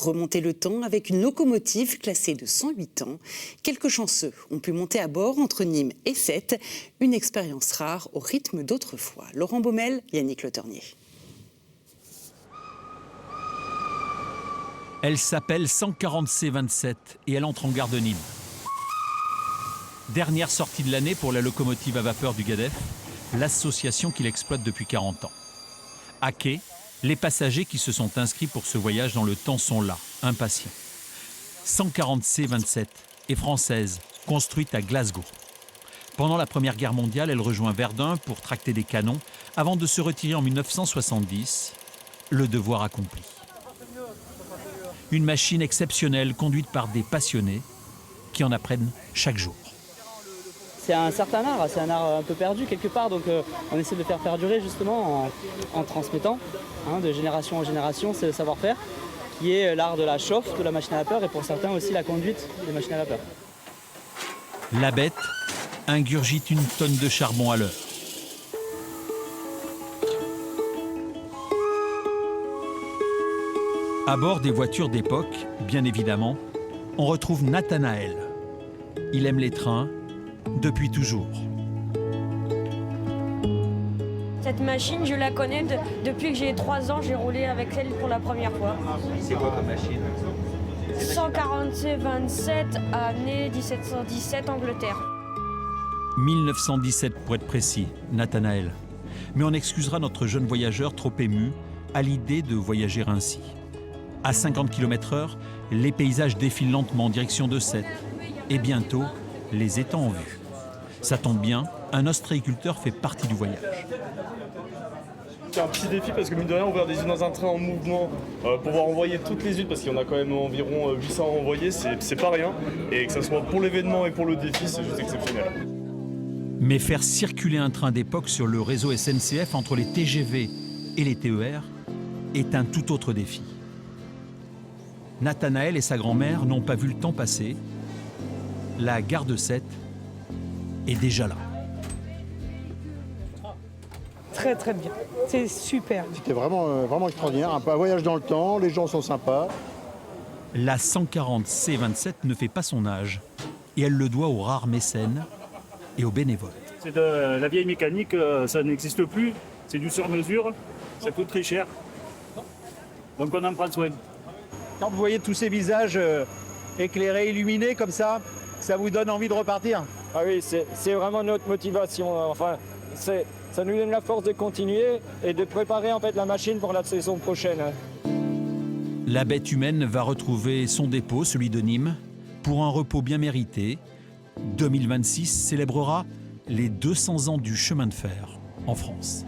remonter le temps avec une locomotive classée de 108 ans. Quelques chanceux ont pu monter à bord entre Nîmes et Sète, une expérience rare au rythme d'autrefois. Laurent Baumel, Yannick Le Ternier. Elle s'appelle 140C27 et elle entre en gare de Nîmes. Dernière sortie de l'année pour la locomotive à vapeur du GADEF, l'association qui l'exploite depuis 40 ans. À quai, les passagers qui se sont inscrits pour ce voyage dans le temps sont là, impatients. 140C27 est française, construite à Glasgow. Pendant la Première Guerre mondiale, elle rejoint Verdun pour tracter des canons avant de se retirer en 1970, le devoir accompli. Une machine exceptionnelle conduite par des passionnés qui en apprennent chaque jour. C'est un certain art, c'est un art un peu perdu quelque part, donc on essaie de le faire perdurer justement en transmettant de génération en génération ce savoir-faire qui est l'art de la chauffe, de la machine à vapeur et pour certains aussi la conduite des machines à vapeur. La bête ingurgite une tonne de charbon à l'heure. À bord des voitures d'époque, bien évidemment, on retrouve Nathanaël. Il aime les trains depuis toujours. Cette machine, je la connais depuis que j'ai 3 ans, j'ai roulé avec elle pour la première fois. C'est quoi comme machine? 140C27, année 1717, Angleterre. 1917 pour être précis, Nathanaël. Mais on excusera notre jeune voyageur trop ému à l'idée de voyager ainsi. À 50 km/h, les paysages défilent lentement en direction de Sète. Et bientôt, les étangs en vue. Ça tombe bien, un ostréiculteur fait partie du voyage. C'est un petit défi parce que mine de rien, ouvrir des huîtres dans un train en mouvement, pouvoir envoyer toutes les huîtres parce qu'il y en a quand même environ 800 à envoyer, c'est pas rien. Et que ce soit pour l'événement et pour le défi, c'est juste exceptionnel. Mais faire circuler un train d'époque sur le réseau SNCF entre les TGV et les TER est un tout autre défi. Nathanaël et sa grand-mère n'ont pas vu le temps passer. La gare de Sète est déjà là. Très très bien, c'est super. C'était vraiment extraordinaire, un voyage dans le temps, les gens sont sympas. La 140C27 ne fait pas son âge et elle le doit aux rares mécènes et aux bénévoles. C'est de la vieille mécanique, ça n'existe plus, c'est du sur-mesure, ça coûte très cher. Donc on en prend soin. Quand vous voyez tous ces visages éclairés, illuminés comme ça vous donne envie de repartir. Ah oui, c'est vraiment notre motivation. Enfin, ça nous donne la force de continuer et de préparer en fait la machine pour la saison prochaine. La bête humaine va retrouver son dépôt, celui de Nîmes, pour un repos bien mérité. 2026 célébrera les 200 ans du chemin de fer en France.